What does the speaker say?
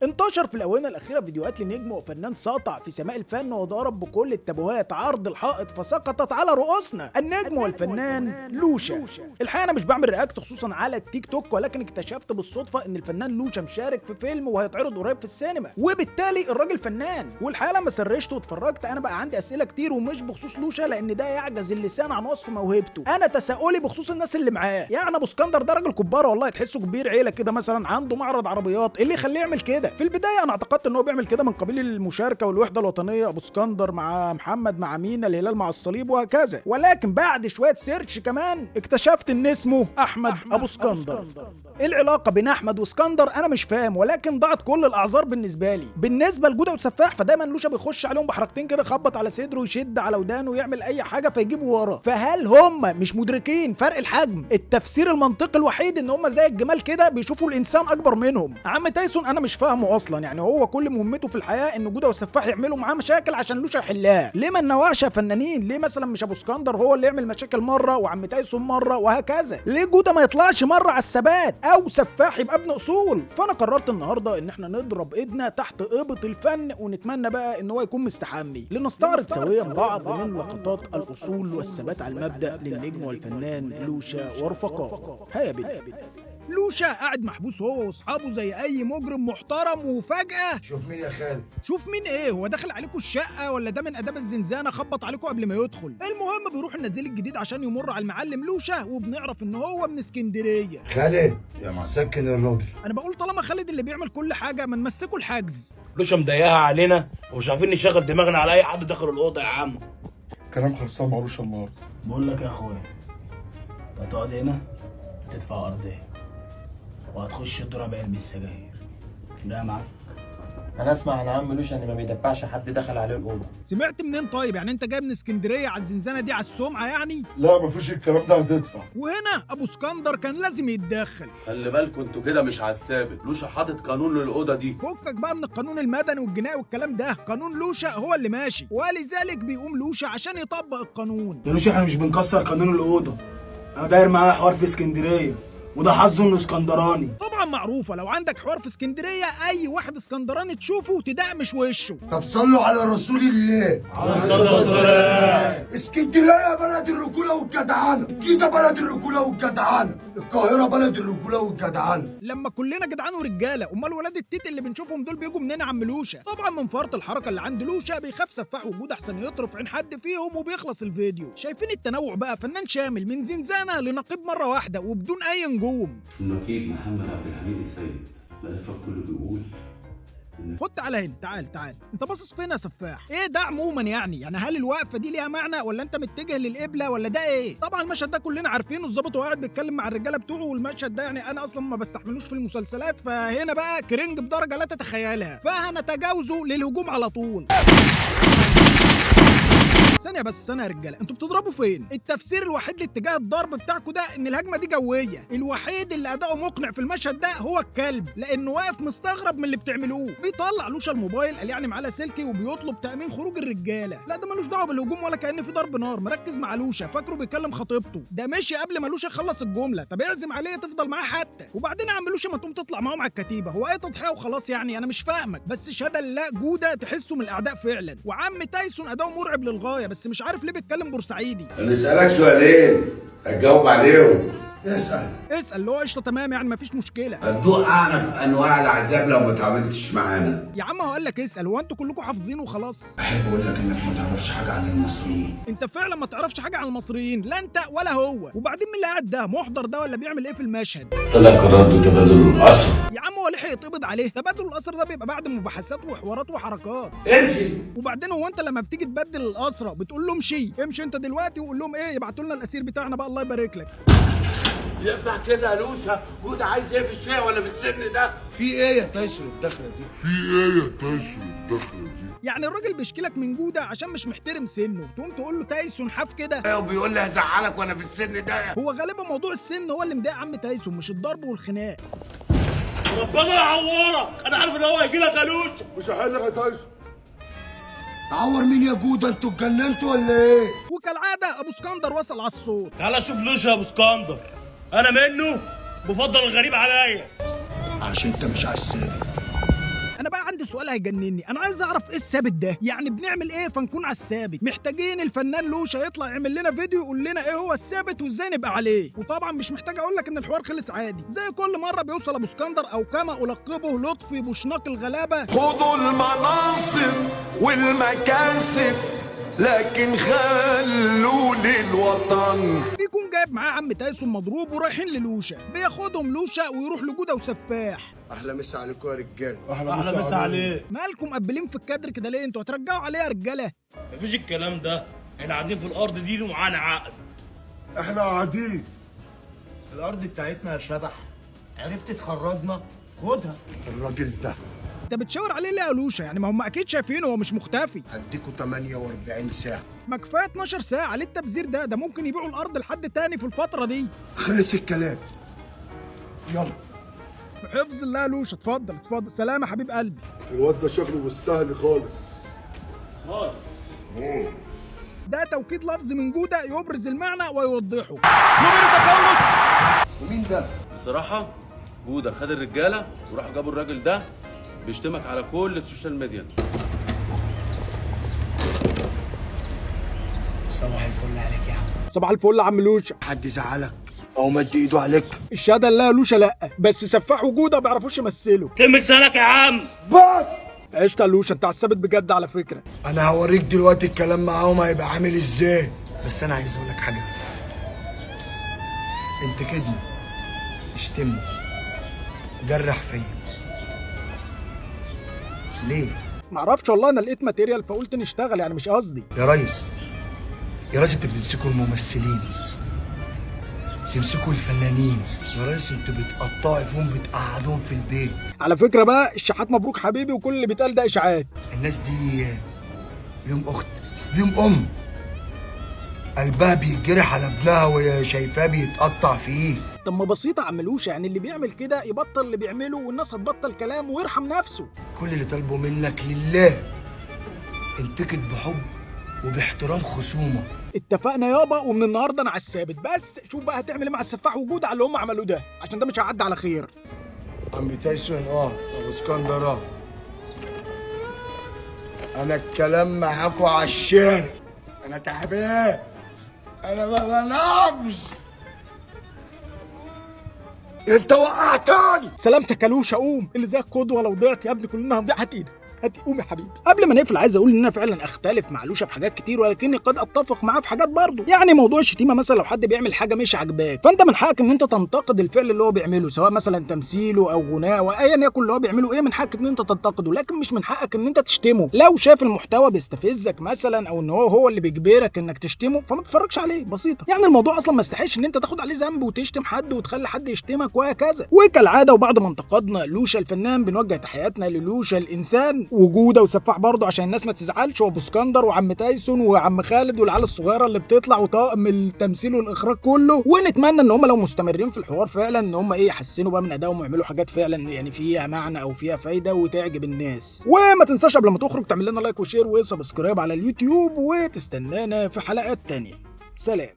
انتشر في الآونة الأخيرة فيديوهات لنجم وفنان ساطع في سماء الفن وضرب بكل التابوهات عرض الحائط فسقطت على رؤوسنا النجم والفنان لوشا. الحقيقة أنا مش بعمل رياكت خصوصا على التيك توك، ولكن اكتشفت بالصدفة إن الفنان لوشا مشارك في فيلم وهيتعرض قريب في السينما، وبالتالي الراجل فنان. والحقيقة لما سرشت واتفرجت أنا بقى عندي أسئلة كتير، ومش بخصوص لوشا لأن ده يعجز اللسان عن وصف موهبته، أنا تساؤلي بخصوص الناس اللي معاه. يعني أبو اسكندر ده راجل كبار والله، تحسه كبير عيلة كده، مثلا عنده معرض عربيات، إيه اللي يخليه يعمل كده؟ في البداية أنا اعتقدت ان هو بيعمل كده من قبيل المشاركه والوحده الوطنيه، ابو اسكندر مع محمد مع مينا، الهلال مع الصليب وهكذا، ولكن بعد شويه سيرش كمان اكتشفت ان اسمه احمد ابو اسكندر. ايه العلاقه بين احمد واسكندر؟ انا مش فاهم، ولكن ضاعت كل الاعذار بالنسبه لي. بالنسبه لجوده وسفاح فدايما لوشا بيخش عليهم بحركتين كده، خبط على صدره يشد على ودانه ويعمل اي حاجه فيجيبوا ورا. فهل هم مش مدركين فرق الحجم؟ التفسير المنطقي الوحيد ان هم زي الجمال كده بيشوفوا الانسان اكبر منهم. عم تايسون انا مش فاهمه اصلا، يعني هو كل مهمته في الحياه ان جوده والسفاح يعملوا معاه مشاكل عشان لوشا يحلها. ليه ما ننوعش يا فنانين؟ ليه مثلا مش ابو اسكندر هو اللي يعمل مشاكل مره وعم تايسون مره وهكذا؟ ليه جوده ما يطلعش مره على الثبات او سفاح يبقى ابن اصول؟ فانا قررت النهارده ان احنا نضرب ايدنا تحت ابط الفن، ونتمنى بقى ان هو يكون مستحمي لنستعرض سويا بعض من لقطات الاصول والثبات على المبدا للنجم والفنان لوشا ورفقائه. هيا بنا. لوشا قاعد محبوس هو واصحابه زي اي مجرم محترم، وفجأة شوف مين يا خالد. شوف مين ايه؟ هو داخل عليكم الشقة ولا ده من اداب الزنزانة خبط عليكم قبل ما يدخل؟ المهم بيروح النزيل الجديد عشان يمر على المعلم لوشا، وبنعرف ان هو من اسكندرية. خالد يا مسكن الراجل. انا بقول طالما خالد اللي بيعمل كل حاجة ما نمسكه الحجز. لوشا مضايقها علينا ومش عارفين نشغل دماغنا على اي حد داخل الاوضه يا عم. كلام خلصان معروش النهارده. بقول لك يا اخويا، هتقعد هنا هتدفع ارضيه وهتخش تضرب علبة السجاير. لا يا معلم، انا اسمع عن عم لوشا ان ما بيدفعش حد دخل عليه الاوضه. سمعت منين طيب؟ يعني انت جاي من اسكندرية على الزنزانة دي على السمعة يعني؟ لا مفيش الكلام ده، هتدفع. وهنا ابو اسكندر كان لازم يتدخل. خلي بالكوا انتوا كده مش على الثابت، لوشا حاطط قانون للاوضه دي. فكك بقى من القانون المدني والجنائي والكلام ده، قانون لوشا هو اللي ماشي، ولذلك بيقوم لوشا عشان يطبق القانون. يا لوشا احنا مش بنكسر قانون الاوضه، انا داير معايا حوار في اسكندريه وده حظه انه اسكندراني. طبعا معروفه، لو عندك حوار في اسكندريه اي واحد اسكندراني تشوفه تدعمش وشه. طب صلوا على رسول الله. اسكندريه بلد الرجوله والجدعانه، الجيزه بلد الرجوله والجدعانه، القاهره بلد الرجوله والجدعانه. لما كلنا جدعان ورجاله، امال ولاد التيت اللي بنشوفهم دول بيجوا منين يا عم لوشا؟ طبعا من فرط الحركه اللي عند لوشا بيخاف سفاح وجود احسن يطرف عين حد فيهم وبيخلص الفيديو. شايفين التنوع بقى؟ فنان شامل من زنزانه لنقيب مره واحده وبدون اي نجوم. النقيب محمد عبد الحميد السيد، ملفك كله بيقول خد تعالى هنا، تعال انت باصص فين يا سفاح؟ ايه ده عموما يعني هل الوقفه دي ليها معنى ولا انت متجه للقبله ولا ده ايه؟ طبعا المشهد ده كلنا عارفينه، الظابط وهو قاعد بيتكلم مع الرجاله بتوعه، والمشهد ده يعني انا اصلا ما بستحملوش في المسلسلات، فهنا بقى كرنج بدرجه لا تتخيلها، فهنتجاوزه للهجوم على طول. ثانية بس يا رجالة، انتوا بتضربوا فين؟ التفسير الوحيد لاتجاه الضرب بتاعكوا ده ان الهجمة دي جوية، الوحيد اللي اداؤه مقنع في المشهد ده هو الكلب، لانه واقف مستغرب من اللي بتعملوه، بيطلع لوشا الموبايل قال يعني معاه لاسلكي وبيطلب تأمين خروج الرجالة، لا ده ملوش دعوة بالهجوم ولا كأن في ضرب نار، مركز مع لوشا فاكره بيكلم خطيبته، ده مشي قبل ما لوشا يخلص الجملة، طب اعزم عليه تفضل معاه حتى، وبعدين يا عم لوشا ما تقوم تطلع معاهم على الكتيبة، هو ايه تضحية وخلاص يعني؟ انا مش فاهمك، بس شهادة لله جودة تحسه من الاعداء فعلا، وعم تايسون اداؤه مرعب للغاية، بس مش عارف ليه بيتكلم بورسعيدي. انا اسالك سؤالين هتجاوب عليهم. اسال اللي هو قشطه تمام يعني مفيش مشكله. هتدوق اعنف انواع العذاب لو ما اتعاملتش معانا. يا عم هو قال لك اسال، هو انتوا كلكم حافظين وخلاص؟ احب اقول لك انك ما تعرفش حاجه عن المصريين. انت فعلا ما تعرفش حاجه عن المصريين، لا انت ولا هو، وبعدين مين اللي قاعد ده محضر ده ولا بيعمل ايه في المشهد؟ طلع قرار بتبادل الاسر. يا عم هو لحق يتقبض عليه؟ تبادل الاسر ده بيبقى بعد مباحثات وحوارات وحركات. امشي. وبعدين هو انت لما بتيجي تبدل الاسرى بتقول له امشي انت دلوقتي، وقول لهم ايه يبعتوا لنا الاسير بتاعنا بقى الله يبارك لك. ينفع كده يا لوشا؟ جودة عايز ايه في الشارع ولا في السن ده؟ في ايه يا تايسون الدخله دي؟ يعني الراجل بيشكي لك من جوده عشان مش محترم سنه، تقوم تقول له تايسون حاف كده؟ وبيقول لي هزعلك وانا في السن ده. هو غالبا موضوع السن هو اللي مضايق عم تايسون، مش الضرب والخناق. ربنا يعورك، انا عارف ان هو هيجي لك يا لوشا. مش هحلك يا تايسون. تعور مين يا جوده؟ انتوا اتجننتوا ولا ايه؟ وكالعاده ابو اسكندر وصل على الصوت. تعالى شوف لوشا يا ابو اسكندر، انا منه بفضل الغريب عليا عشان انت مش على الثابت. عندي سؤال هيجنني، انا عايز اعرف ايه الثابت ده؟ يعني بنعمل ايه فنكون على الثابت؟ محتاجين الفنان لوشا يطلع يعمل لنا فيديو يقول لنا ايه هو الثابت وازاي نبقى عليه. وطبعا مش محتاج اقول لك ان الحوار خلص عادي، زي كل مره بيوصل ابو اسكندر او كما القبه لطفي بوشناق الغلابه، خدوا المناصب والمكاسب لكن خلوا للوطن. بيكون جايب معاه عم تايسون مضروب ورايحين للوشا، بياخدهم لوشا ويروح لجوده وسفاح. احلى مسا عليكم يا رجاله. احلى مسا عليك. مالكم مقبلين في الكادر كده ليه؟ انتوا هترجعوا عليه يا رجاله؟ مفيش الكلام ده، احنا قاعدين في الارض دي ومعانا عقد. احنا قاعدين. الارض بتاعتنا يا شبح، عرفت تخرجنا؟ خدها. الراجل ده انت بتشاور عليه ليه يا لوشا؟ يعني ما هم اكيد شايفينه هو مش مختفي. هديكوا 48 ساعه. ما كفايه 12 ساعه ليه التبذير ده ممكن يبيعوا الارض لحد تاني في الفتره دي. خلص الكلام، يلا. في حفظ الله يا لوشا. اتفضل اتفضل. سلام يا حبيب قلبي. الواد ده شكله مش سهل خالص. ده توكيد لفظ من جوده يبرز المعنى ويوضحه. ومين ده؟ بصراحة جودة خد الرجالة وراحوا جابوا الراجل ده بيشتمك على كل السوشيال ميديا. صباح الفل عليك يا عم. صباح الفل يا عم لوشا. حد زعلك او مد ايده عليك؟ الشهاده لا يا لوشا لا، بس سفاح وجوده ما بيعرفوش يمثلوا. تم لسانك يا عم. بس قشطه يا لوشا، انت على الثابت بجد على فكره. انا هوريك دلوقتي الكلام معاهم هيبقى عامل ازاي. بس انا عايز اقول لك حاجه، انت كده اشتمني جرح فيا ليه؟ معرفش والله، انا لقيت ماتيريال فقلت نشتغل، يعني مش قصدي. يا ريس يا ريس، انتوا بتمسكوا الممثلين، بتمسكوا الفنانين، يا ريس انتوا بتقطعوا فيهم بتقعدوهم في البيت. على فكره بقى الشحات مبروك حبيبي، وكل اللي بيتقال ده اشاعات. الناس دي ليهم اخت، ليهم ام، قلبها بيتجرح على ابنها وهي شايفاه بيتقطع فيه. طب ما بسيطه يا عم لوشا، يعني اللي بيعمل كده يبطل اللي بيعمله والناس هتبطل كلام ويرحم نفسه. كل اللي طالبه منك لله انتكت بحب وباحترام خصومه. اتفقنا يابا، ومن النهارده انا على الثابت. بس شوف بقى هتعمل ايه مع السفاح وجوده على اللي هم عملوه ده، عشان ده مش هيعدي على خير. عم تايسون ابو اسكندر انا الكلام معاكوا على الشارع، انا تعبان، انا ما بنامش، انت وقعتني. سلامتك يا لوشا، قوم، اللي زيك قدوه، لو ضعت يا ابني كلنا هنضيع. هات ايدك، هاتي، قوم يا حبيبي. قبل ما نقفل عايز اقول ان انا فعلا اختلف مع لوشا في حاجات كتير، ولكني قد اتفق معاه في حاجات برضه. يعني موضوع الشتيمه مثلا، لو حد بيعمل حاجه مش عاجباك فانت من حقك ان انت تنتقد الفعل اللي هو بيعمله، سواء مثلا تمثيله او غناء وايا يكن اللي هو بيعمله ايه، من حقك ان انت تنتقده، لكن مش من حقك ان انت تشتمه. لو شايف المحتوى بيستفزك مثلا، او ان هو اللي بيجبرك انك تشتمه، فما تتفرجش عليه. بسيطه يعني، الموضوع اصلا ما يستحقش ان انت تاخد عليه ذنب وتشتم حد وتخلي حد يشتمك وهكذا. وكالعاده وبعد ما انتقدنا لوشا الفنان، بنوجه تحياتنا للوشا الانسان وجوده وسفاح برضه، عشان الناس ما تزعلش، وابو اسكندر وعم تايسون وعم خالد والعيال الصغيره اللي بتطلع وطاقم التمثيل والاخراج كله. ونتمنى ان هم لو مستمرين في الحوار فعلا ان هم يحسنوا بقى من ادائهم ويعملوا حاجات فعلا يعني فيها معنى او فيها فايده وتعجب الناس. وما تنساش قبل ما تخرج تعمل لنا لايك وشير وسبسكرايب على اليوتيوب، وتستنانا في حلقات تانية. سلام.